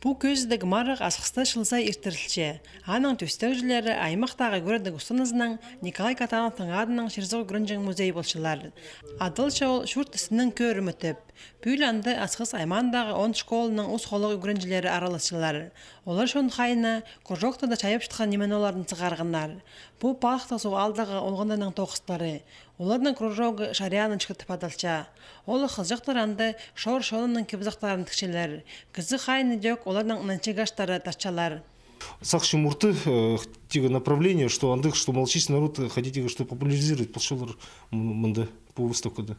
Бу көздік марық асқысты шылсай иртірілче. Аның төстіг жүлері аймақтағы көрдік ұстынызның Николай Катановтың адының Шерзоғы Грынжың музей болшылар. Адылша ол шурт ісінің көрім өтіп. Бүйл анды асқыс аймандағы 10 школының ұс қолығы грынжілері араласшылар. Олар шон қайына көржоқты да чайып шытқан немен олардың цығарғынар. Бу палықта су алдағы олғанданың тоқыстары. Олардың кружогы шарияның чықытып адалча. Олы қызжақтар анды шор-шонының кебізақтарын тікшелер. Кізі қайны дек олардың нанчегаштары тачалар. Сақшы мұрты тегі направление, что андық, что малочисленный народ хотите, что популяризировать, пошелар мында по выставкада.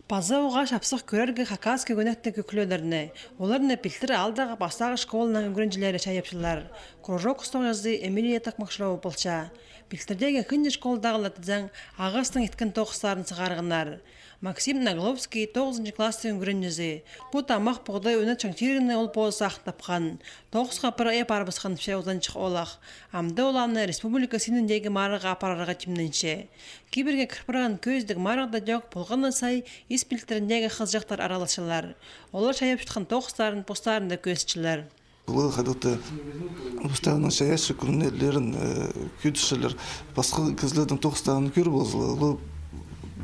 Паза оға шапсық көрерге хакаске көнекті көкілелеріне. Оларыны пілтірі алдағы бастағы школының гүрінжілері шайыпшылар. Кружок ұстау жазды Эмилия Такмақшырау болча. Пілтірдегі күнде школдағы латыдзаң ағастың еткен тоқыстарын сығарғынар. Максим Нагловский 9 классы гүрінжізі. Бұ тамақ бұғды өні чаңтиргіні ол позы ақтапқан. Тоқысқа пыры еп арбысқан пше озанчық олақ. Амды оланы республика сеніндегі марыға апарарға тимненше. Киберге кірпірған көздік марыға да жоқ болғаны сай ис пілтіріндегі қызжақтар аралашылар. Олар шайып шытқан тоқыстарын постарында көзчілер. Бұл қадықты ұстағының шаяшы күрінелерін көдішілер басқа кізлердің тоқыстарын көрі болзылы.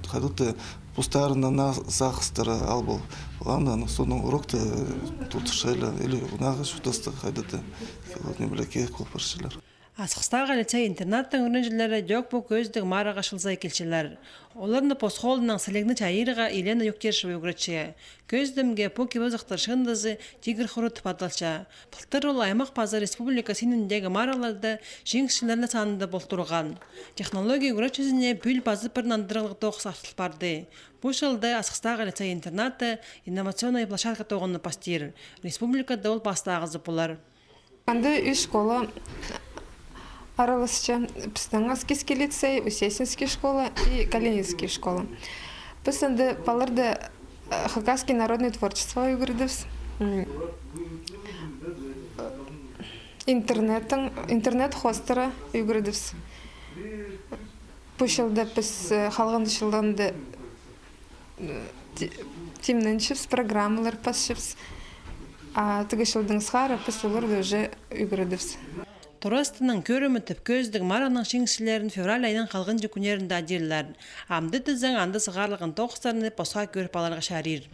Қадықты постарынан сақыстары ал бол. Оғандан соның ұрықты тұлтышайлы, әлі ұнағы шутасты қадықты немілеке қолпаршылар. Асқыстағы лицей интернаттың үрінжілері жоқ бұл көздік марыға шылзай келшілер. Оларны посхолының сілігні чайырыға Елена Юктерші өгірітші. Көздімге бұл кебізіқтір шындызы тигір құрыт падалша. Пылтыр ол аймақ пазы республика сеніндегі мараларды жеңшілеріне санында болтырған. Технология өгірітшізіне бүл базы бір нандырылғы тоқыс артыл барды. Бұл жылды Асқыстағы лицей интернаты инновационный площадка тоғыны пастир. Республикада ол бастағызы болар. Школа араласча Пстанговский лицей, Усесинский школа и Калининский школа. Пысанды паларды Хакасский народное творчество югридывс. Интернет-хостера югридывс. Пушылды пыс халғанды шылданды тимненшівс, программалар пасшывс. А тігі шылдың сқары пыс оларды уже югридывс. Турастының көрімі түп көздік марының шеңшілерін февраль айынан қалғын жүкінерінде адерлер. Амды тізің анды сығарлығын тоқыстарыны посқа көріп аларға шарир.